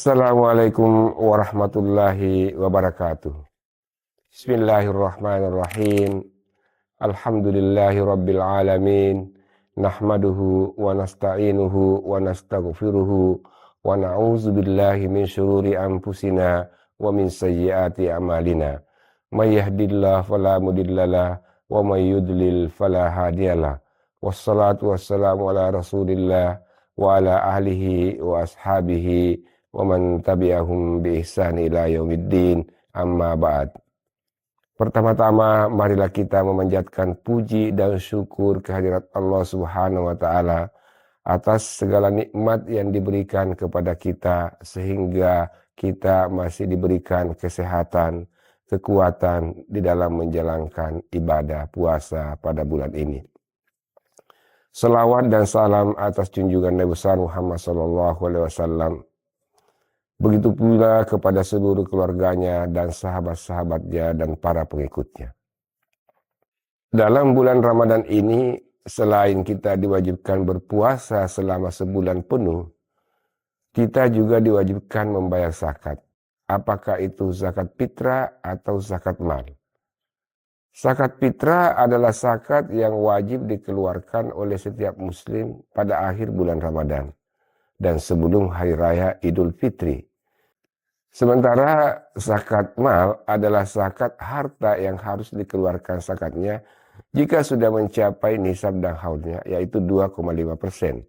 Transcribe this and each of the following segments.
Assalamualaikum warahmatullahi wabarakatuh. Bismillahirrahmanirrahim. Alhamdulillahi rabbil alamin. Nahmaduhu wa nasta'inuhu wa nastaghfiruhu wa na'udzu billahi min syururi anfusina wa min sayyiati a'malina. May yahdihillahu fala mudhillalah wa may yudlil fala hadiyalah. Wassalatu wassalamu ala Rasulillah wa ala ahlihi wa ashabihi wa man tabi'ahum bi ihsani ila yaumiddin, amma ba'd. Pertama-tama marilah kita memanjatkan puji dan syukur kehadirat Allah Subhanahu wa taala atas segala nikmat yang diberikan kepada kita sehingga kita masih diberikan kesehatan, kekuatan di dalam menjalankan ibadah puasa pada bulan ini. Selawat dan salam atas junjungan Nabi besar Muhammad SAW. Begitu pula kepada seluruh keluarganya dan sahabat-sahabatnya dan para pengikutnya. Dalam bulan Ramadan ini, selain kita diwajibkan berpuasa selama sebulan penuh, kita juga diwajibkan membayar zakat. Apakah itu zakat fitrah atau zakat mal? Zakat fitrah adalah zakat yang wajib dikeluarkan oleh setiap muslim pada akhir bulan Ramadan dan sebelum hari raya Idul Fitri. Sementara zakat mal adalah zakat harta yang harus dikeluarkan zakatnya jika sudah mencapai nisab dan haulnya, yaitu 2,5%.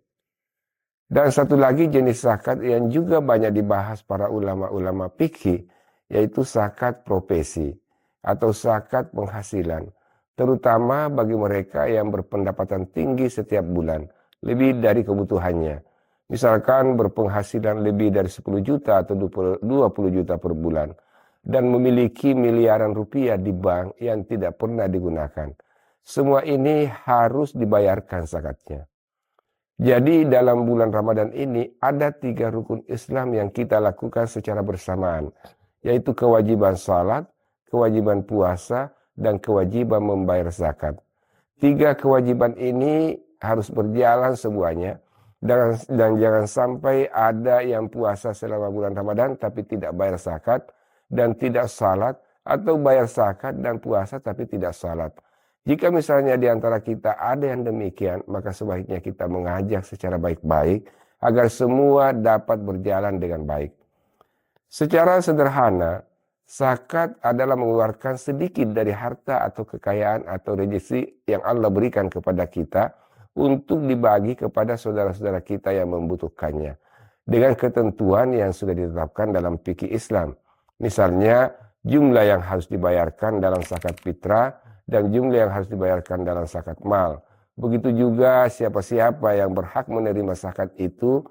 Dan satu lagi jenis zakat yang juga banyak dibahas para ulama-ulama fikih, yaitu zakat profesi atau zakat penghasilan, terutama bagi mereka yang berpendapatan tinggi setiap bulan, lebih dari kebutuhannya. Misalkan berpenghasilan lebih dari 10 juta atau 20 juta per bulan dan memiliki miliaran rupiah di bank yang tidak pernah digunakan. Semua ini harus dibayarkan zakatnya. Jadi dalam bulan Ramadan ini ada 3 rukun Islam yang kita lakukan secara bersamaan, yaitu kewajiban salat, kewajiban puasa, dan kewajiban membayar zakat. 3 kewajiban ini harus berjalan semuanya. Dan jangan sampai ada yang puasa selama bulan Ramadan tapi tidak bayar zakat dan tidak salat, atau bayar zakat dan puasa tapi tidak salat. Jika misalnya di antara kita ada yang demikian, maka sebaiknya kita mengajak secara baik-baik agar semua dapat berjalan dengan baik. Secara sederhana, zakat adalah mengeluarkan sedikit dari harta atau kekayaan atau rezeki yang Allah berikan kepada kita untuk dibagi kepada saudara-saudara kita yang membutuhkannya dengan ketentuan yang sudah ditetapkan dalam fikih Islam. Misalnya jumlah yang harus dibayarkan dalam zakat fitrah dan jumlah yang harus dibayarkan dalam zakat mal. Begitu juga siapa-siapa yang berhak menerima zakat itu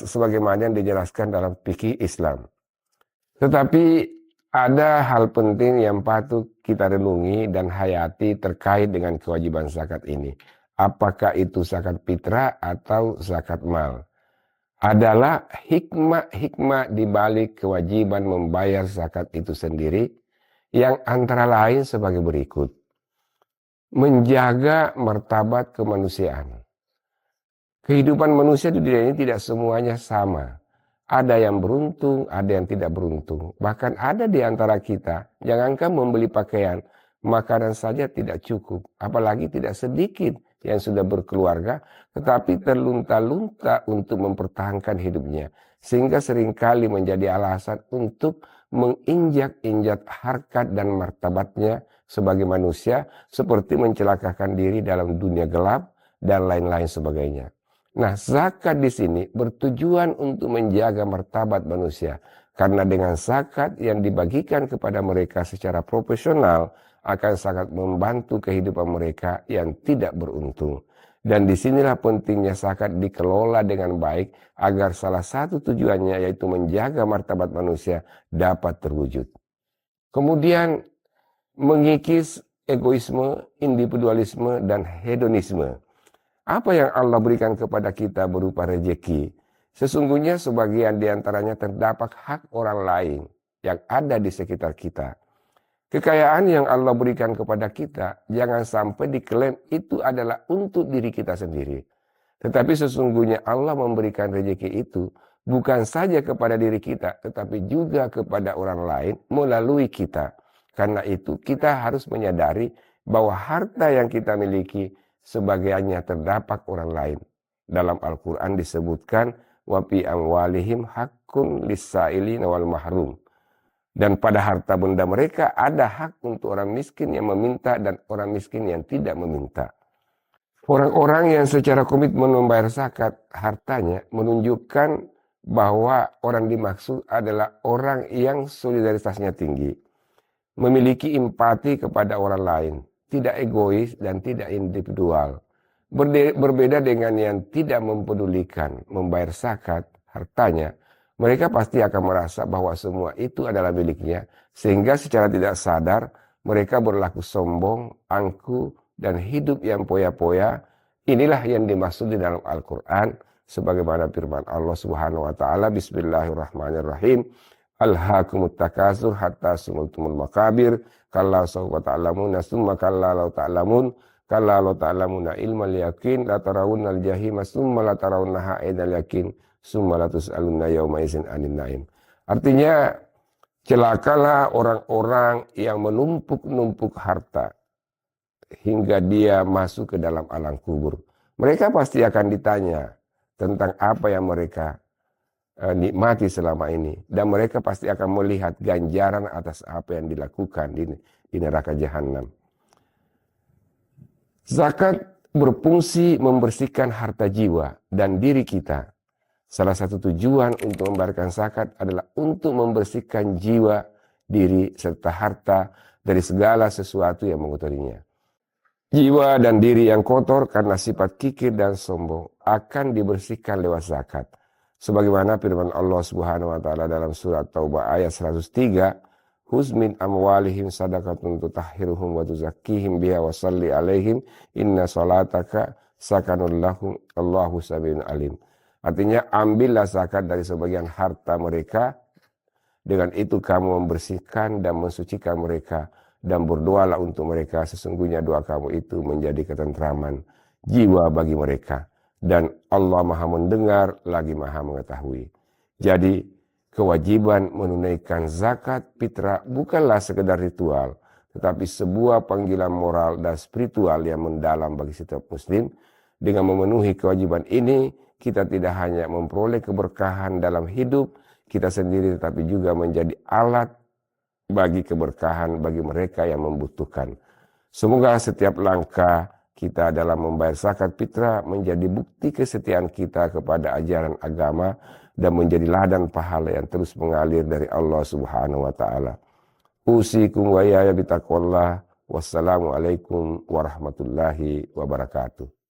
sebagaimana yang dijelaskan dalam fikih Islam. Tetapi ada hal penting yang patut kita renungi dan hayati terkait dengan kewajiban zakat ini. Apakah itu zakat fitrah atau zakat mal? Adalah hikmah di balik kewajiban membayar zakat itu sendiri, yang antara lain sebagai berikut. Menjaga martabat kemanusiaan. Kehidupan manusia di dunia ini tidak semuanya sama. Ada yang beruntung, ada yang tidak beruntung. Bahkan ada di antara kita, jangankan membeli pakaian, makanan saja tidak cukup. Apalagi tidak sedikit yang sudah berkeluarga, tetapi terlunta-lunta untuk mempertahankan hidupnya. Sehingga seringkali menjadi alasan untuk menginjak-injak harkat dan martabatnya sebagai manusia, seperti mencelakakan diri dalam dunia gelap dan lain-lain sebagainya. Nah, zakat di sini bertujuan untuk menjaga martabat manusia, karena dengan zakat yang dibagikan kepada mereka secara profesional akan sangat membantu kehidupan mereka yang tidak beruntung. Dan disinilah pentingnya zakat dikelola dengan baik agar salah satu tujuannya yaitu menjaga martabat manusia dapat terwujud. Kemudian mengikis egoisme, individualisme, dan hedonisme. Apa yang Allah berikan kepada kita berupa rezeki, sesungguhnya sebagian diantaranya terdapat hak orang lain yang ada di sekitar kita. Kekayaan yang Allah berikan kepada kita jangan sampai diklaim itu adalah untuk diri kita sendiri. Tetapi sesungguhnya Allah memberikan rezeki itu bukan saja kepada diri kita, tetapi juga kepada orang lain melalui kita. Karena itu kita harus menyadari bahwa harta yang kita miliki sebagiannya terdapat orang lain. Dalam Al-Quran disebutkan, wa fi amwalihim haqqun lis-sa'ilina wal mahrum. Dan pada harta benda mereka ada hak untuk orang miskin yang meminta dan orang miskin yang tidak meminta. Orang-orang yang secara komitmen membayar zakat hartanya menunjukkan bahwa orang dimaksud adalah orang yang solidaritasnya tinggi, memiliki empati kepada orang lain, tidak egois dan tidak individual. Berbeda dengan yang tidak mempedulikan membayar zakat hartanya, mereka pasti akan merasa bahwa semua itu adalah miliknya, sehingga secara tidak sadar mereka berlaku sombong, angkuh, dan hidup yang poya-poya. Inilah yang dimaksud di dalam Al-Quran, sebagaimana firman Allah Subhanahu wa taala, bismillahirrahmanirrahim, alhaakumut takasur hatta sumultumul makabir, kalla sawfa ta'lamuna summa kalla law ta'lamun, kalla law ta'lamuna ilmal yakin, la tarawunnal jahima summa la tarawunnaha ainal yakin, summa la tus'alunna yawma idzin 'anil na'im. Artinya, celakalah orang-orang yang menumpuk-numpuk harta hingga dia masuk ke dalam alam kubur. Mereka pasti akan ditanya tentang apa yang mereka nikmati selama ini, dan mereka pasti akan melihat ganjaran atas apa yang dilakukan di neraka jahanam. Zakat berfungsi membersihkan harta jiwa dan diri kita. Salah satu tujuan untuk membayarkan zakat adalah untuk membersihkan jiwa, diri, serta harta dari segala sesuatu yang mengotorinya. Jiwa dan diri yang kotor karena sifat kikir dan sombong akan dibersihkan lewat zakat. Sebagaimana firman Allah Subhanahu wa taala dalam surat Taubah ayat 103, "Khudz min amwalihim shadaqatan tutahhiruhum wa tuzakkihim biha wa shalli 'alaihim inna shalataka sakanul lahum Allahu samiun alim." Artinya, ambillah zakat dari sebagian harta mereka, dengan itu kamu membersihkan dan mensucikan mereka, dan berdoalah untuk mereka, sesungguhnya doa kamu itu menjadi ketentraman jiwa bagi mereka. Dan Allah Maha mendengar lagi Maha mengetahui. Jadi, kewajiban menunaikan zakat fitrah bukanlah sekedar ritual, tetapi sebuah panggilan moral dan spiritual yang mendalam bagi setiap muslim. Dengan memenuhi kewajiban ini, kita tidak hanya memperoleh keberkahan dalam hidup kita sendiri, tetapi juga menjadi alat bagi keberkahan bagi mereka yang membutuhkan. Semoga setiap langkah kita dalam membayar zakat fitrah menjadi bukti kesetiaan kita kepada ajaran agama dan menjadi ladang pahala yang terus mengalir dari Allah Subhanahu wa taala. Usikum wa ya bitaqwallah. Wassalamualaikum warahmatullahi wabarakatuh.